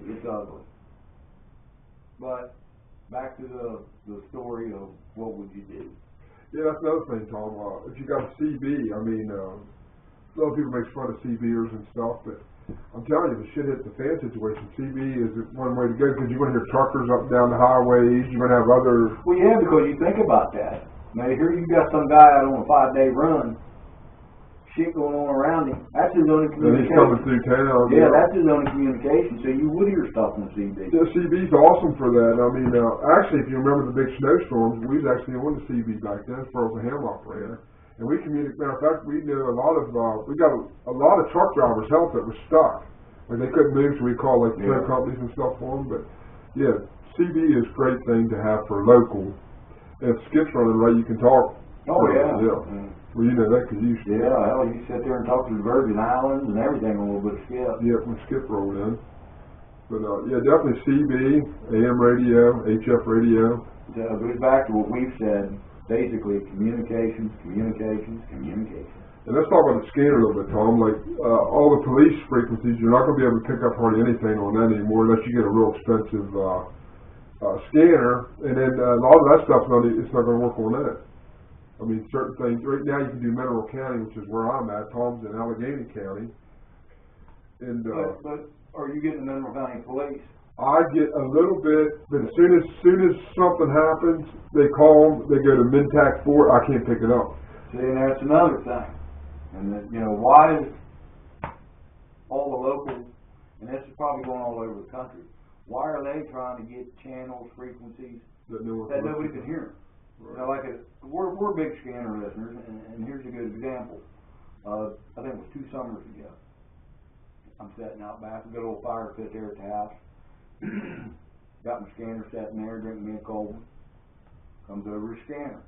It's ugly. But back to the story of what would you do? Yeah, that's another thing, Tom. If you got a CB, I mean, a lot of people make fun of CBers and stuff, but I'm telling you, the shit hits the fan situation. CB is one way to go because you're going to hear truckers up and down the highways. You're going to have other. Well, yeah, because you think about that. Now, here you got some guy out on a 5-day run, shit going on around him. That's his only communication. And he's coming through town. Yeah, that's his only communication. So you would hear stuff on CB. Yeah, CB's awesome for that. I mean, actually, if you remember the big snowstorms, we was actually on the CB back then, as far as a ham operator. And we communicate. Matter of fact, we knew a lot of. We got a lot of truck drivers' help that was stuck. Like they couldn't move, so we called like tow companies and stuff for them. But yeah, CB is a great thing to have for local. And if Skip's running right, you can talk. Oh yeah. Well, you know that because you used to. Yeah, hell, you sit there and talk to the Virgin Islands and everything a little bit of Skip. Yeah, when Skip rolled in. But yeah, definitely CB, AM radio, HF radio. So it goes back to what we've said. Basically, communications. And let's talk about the scanner a little bit, Tom. Like all the police frequencies, you're not going to be able to pick up hardly anything on that anymore unless you get a real expensive scanner. And then a lot of that stuff's it's not going to work on that. I mean, certain things. Right now, you can do Mineral County, which is where I'm at. Tom's in Allegheny County. And but are you getting the Mineral County Police? I get a little bit, but as soon as something happens, they call them, they go to Mintac 4, I can't pick it up. See, and that's another thing. And that, you know, why is all the local, and this is probably going all over the country, why are they trying to get channels, frequencies that nobody can hear? Right. You know, like we're big scanner listeners, and here's a good example. I think it was 2 summers ago. I'm sitting out back, a good old fire pit there at the house. Got my scanner sitting there, drinking me a cold one. Comes over a scanner.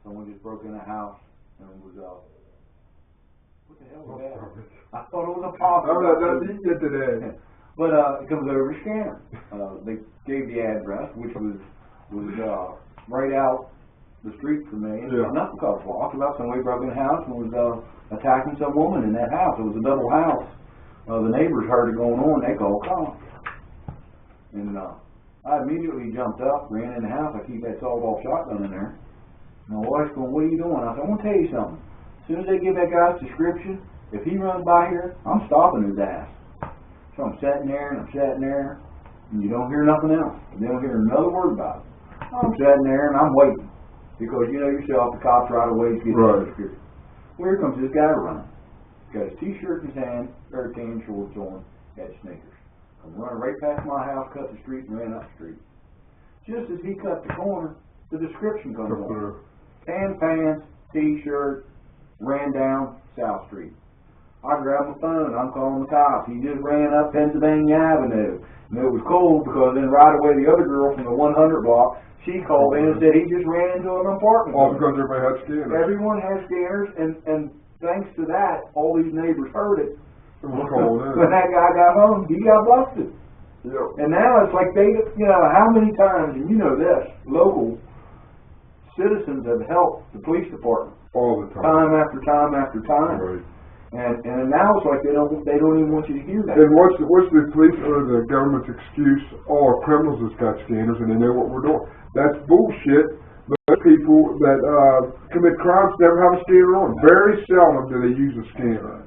Someone just broke in a house and was what the hell was that? I thought it was a pop. Oh, that's what you did today. But it comes over a scanner. They gave the address, which was right out the street from me. And nothing called block. About somebody broke in a house and was attacking some woman in that house. It was a double house. The neighbors heard it going on, they called cops. And I immediately jumped up, ran in the house. I keep that sawed-off shotgun in there. And my wife's going, "What are you doing?" I said, "I want to tell you something. As soon as they give that guy's description, if he runs by here, I'm stopping his ass." So I'm sitting there, and you don't hear nothing else. You don't hear another word about it. I'm sitting there, and I'm waiting. Because you know yourself, the cops right away get the description. Well, here comes this guy running. Got his t-shirt in his hand, pair of tan shorts on, had sneakers. Come running right past my house, cut the street, and ran up the street. Just as he cut the corner, the description comes on. Tan pants, t-shirt, ran down South Street. I grabbed my phone, I'm calling the cops. He just ran up Pennsylvania Avenue. And it was cold because then right away the other girl from the 100 block, she called in and said he just ran into an apartment. All because everybody had scanners. Everyone has scanners, and thanks to that, all these neighbors heard it. When that guy got home, he got busted. Yep. And now it's like they, you know, how many times, and you know this, local citizens have helped the police department. All the time. Time after time after time. Right. And now it's like they don't even want you to hear that. And what's the police or the government's excuse? All criminals has got scanners and they know what we're doing. That's bullshit. Most people that commit crimes never have a scanner on. Very seldom do they use a scanner.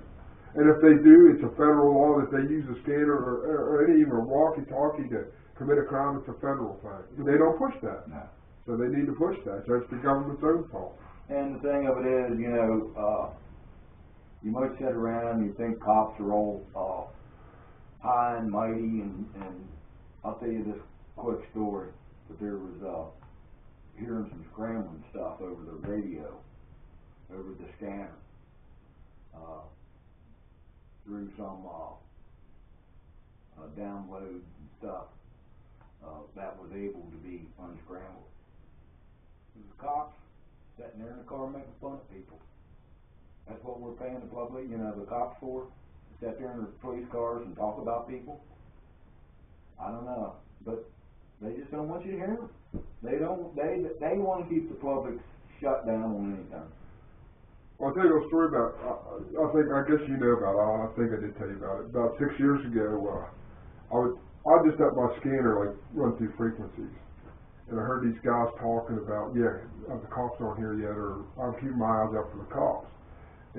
And if they do, it's a federal law that they use a scanner or even a walkie-talkie to commit a crime. It's a federal thing. They don't push that. No. So they need to push that. So it's the government's own fault. And the thing of it is, you know, you might sit around and you think cops are all high and mighty, and I'll tell you this quick story. But there was hearing some scrambling stuff over the radio, over the scanner, through some downloads and stuff that was able to be unscrambled. The cops sitting there in the car making fun of people. That's what we're paying the public, you know, the cops for. Sit there in the police cars and talk about people. I don't know, but they just don't want you to hear them. They don't. They want to keep the public shut down on anything. Well, I'll tell you a story about. I guess you know about it. I think I did tell you about it. About 6 years ago, I just up my scanner, like, run through frequencies. And I heard these guys talking about, the cops aren't here yet, or I'm keeping my eyes out for the cops.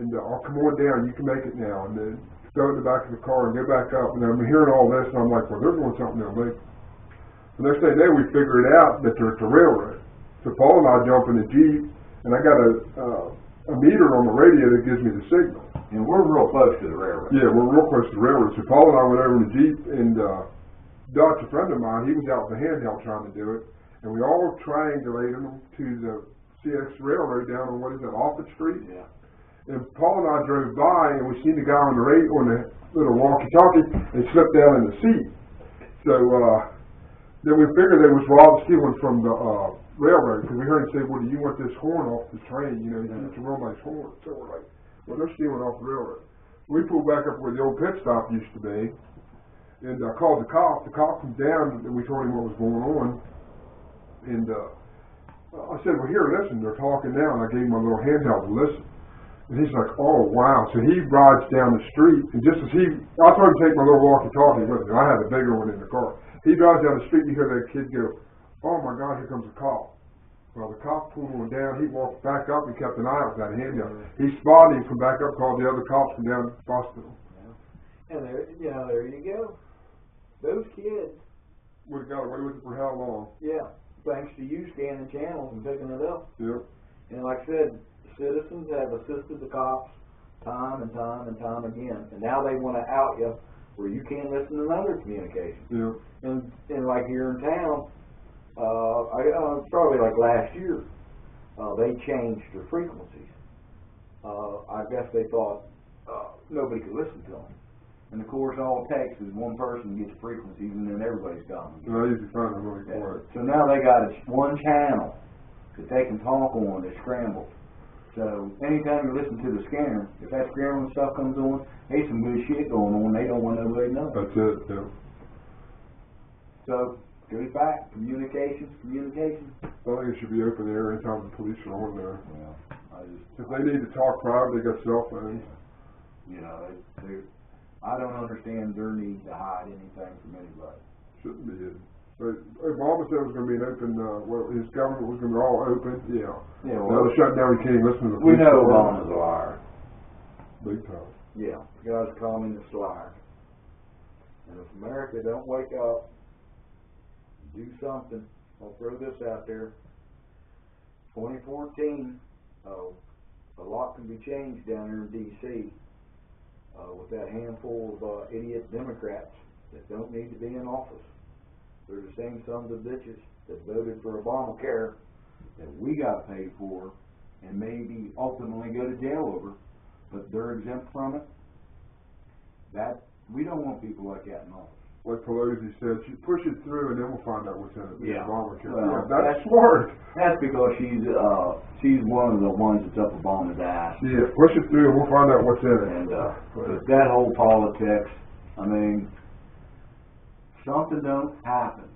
And I'll come on down, you can make it now. And then go in the back of the car and go back up. And I'm hearing all this, and I'm like, well, they're doing something illegal. The next thing we figure it out that they're at the railroad. So Paul and I jump in the Jeep, and I got a meter on the radio that gives me the signal. And we're real close to the railroad. Yeah, we're real close to the railroad. So Paul and I went over in the Jeep, and Dutch, a friend of mine, he was out with the handheld trying to do it. And we all triangulated them to the CX railroad down on, what is that, Offutt Street? Yeah. And Paul and I drove by, and we seen the guy on the little walkie-talkie, and slipped down in the seat. So then we figured they was stealing from the railroad, because we heard him say, well, do you want this horn off the train? You know, it's a real nice horn. So we're like, well, they're stealing off the railroad. We pulled back up where the old pit stop used to be, and called the cop. The cop came down, and we told him what was going on. And I said, well, here, listen, they're talking now, and I gave him my little handheld to listen. And he's like, oh, wow. So he rides down the street, and just as I told him to take my little walkie-talkie with me. I had a bigger one in the car. He drives down the street, and you hear that kid go, oh, my God, here comes a cop. Well, the cop pulled one down. He walked back up and kept an eye out with that handheld. He spotted him from back up, called the other cops, and down busted him. And there you go. Those kids would have got away with it for how long? Yeah, thanks to you scanning channels and picking it up. Yep. And like I said, citizens have assisted the cops time and time and time again. And now they want to out you where you can't listen to other communications. Yep. And like here in town, probably like last year, they changed their frequencies. I guess they thought nobody could listen to them. And of course, all it takes is one person gets frequencies, and then everybody's gone. I usually find them really quiet. So now they got one channel that they can talk on that's scrambled. So anytime you listen to the scanner, if that scrambling stuff comes on, there's some good shit going on. They don't want nobody to know. That's it. Yeah. So goes back communications. I think it should be open air anytime the police are on there. Well, if they need to talk private, they got cell phones. You know, I don't understand their need to hide anything from anybody. Shouldn't be hidden. But Obama said it was going to be an open, his government was going to be all open. Yeah. Yeah. Well, now they're shutting down, we can't even listen to the police. We know story. Obama's a liar. Big time. Yeah. The guy's a communist liar. And if America don't wake up, do something, I'll throw this out there. 2014, a lot can be changed down here in D.C. With that handful of idiot Democrats that don't need to be in office. They're the same sons of bitches that voted for Obamacare that we got paid for and maybe ultimately go to jail over, but they're exempt from it. That we don't want people like that in office. Like Pelosi said, she push it through and then we'll find out what's in it. Yeah. Obamacare. Well, yeah, that's smart. That's because she's one of the ones that's up Obama's ass. Yeah, push it through and we'll find out what's in it. And but that whole politics, I mean, something don't happen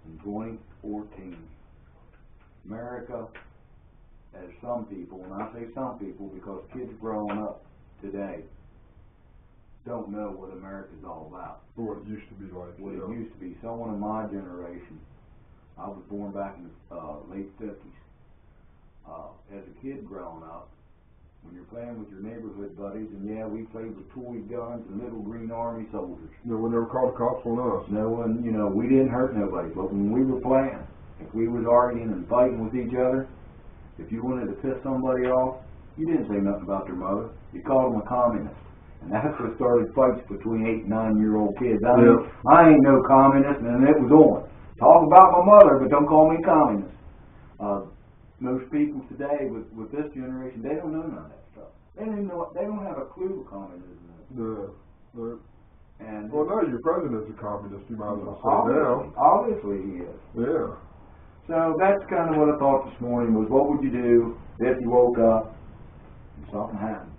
in 2014. America, as some people, and I say some people because kids growing up today don't know what America's all about. What it used to be like. What it used to be. Someone of my generation, I was born back in the late 50s. As a kid growing up, when you're playing with your neighborhood buddies, and yeah, we played with toy guns and little green army soldiers. No one ever called the cops on us. No one, you know, we didn't hurt nobody, but when we were playing, if we was arguing and fighting with each other, if you wanted to piss somebody off, you didn't say nothing about their mother. You called them a communist. And that's what started fights between 8 and 9-year-old kids. I ain't no communist, and it was on. Talk about my mother, but don't call me communist. Most people today, with this generation, they don't know none of that stuff. They don't even know. They don't have a clue what communism is. No. And well, no, your president's a communist. You might as well say now. Obviously, he is. Yeah. So that's kind of what I thought this morning was, what would you do if you woke up and something happened?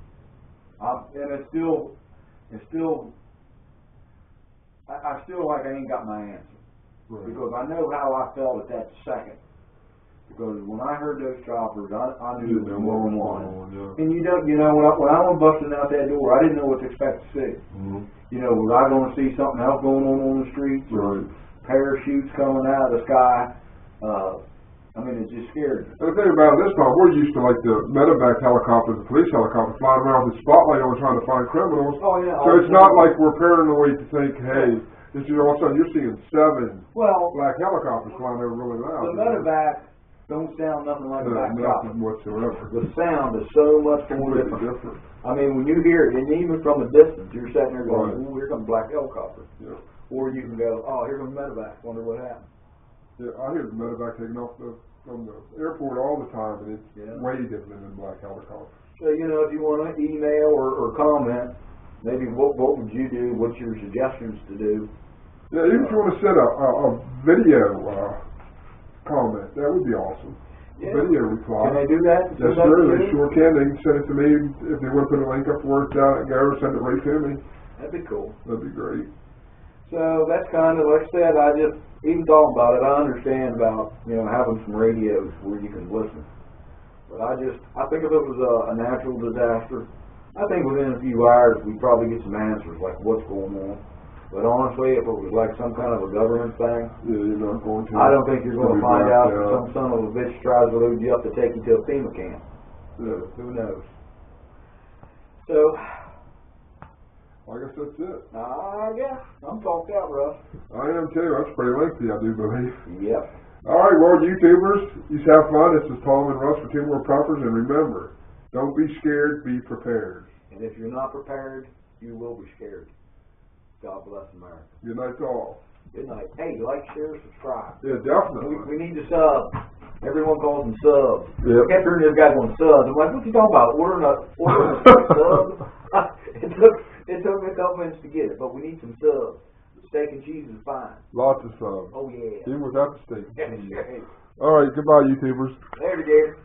And I still like I ain't got my answer. Right. Because I know how I felt at that second. Because when I heard those choppers, I knew it was what was 911. going on, yeah. And you don't, when I was busting out that door, I didn't know what to expect to see. Mm-hmm. Was I going to see something else going on the streets? Right. Or parachutes coming out of the sky? It just scared me. And the thing about it this time, we're used to like the medevac helicopters, the police helicopters flying around with the spotlight on trying to find criminals. Oh, yeah. So it's not like we're paranoid to think, hey, all of a sudden you're seeing 7 black helicopters flying over really loud. The medevac don't sound nothing like a black chopper. Nothing whatsoever. The sound is so much more different. When you hear it, and even from a distance, you're sitting there going, "Ooh, here comes a black helicopter." Yeah. Or you can go, "Oh, here comes a medevac. Wonder what happened." Yeah, I hear the medevac taking off from the airport all the time, and it's way different than black helicopters. So, if you want to email or comment, maybe what would you do? What's your suggestions to do? Yeah, even if you want to send a video comment, that would be awesome. Yeah. Video reply. Can they do that? Yes, sir. They sure can. They can send it to me if they want to put a link up where it's down at go, or send it right to me. That'd be cool. That'd be great. So that's kind of, like I said, I just, even talking about it, I understand about, having some radios where you can listen. But I think if it was a natural disaster, I think within a few hours we'd probably get some answers, like what's going on. But honestly, if it was like some kind of a government thing, you're not going to. I don't think you're going to find out that some son of a bitch tries to load you up to take you to a FEMA camp. Yeah. Who knows? So, I guess that's it. I guess. I'm talked out, Russ. I am too. That's pretty lengthy, I do believe. Yep. Alright, well, YouTubers, you have fun. This is Tom and Russ for Twomore Pumpers, and remember, don't be scared, be prepared. And if you're not prepared, you will be scared. God bless America. Good night to all. Good night. Hey, like, share, subscribe. Yeah, definitely. We need to sub. Everyone calls them subs. Yep. I kept hearing this guy going subs. I'm like, what you talking about? Ordering a sub? It took me a couple minutes to get it, but we need some subs. Steak and cheese is fine. Lots of subs. Oh, yeah. Even without the steak and cheese. Right. Alright, goodbye, YouTubers. Later, Gator.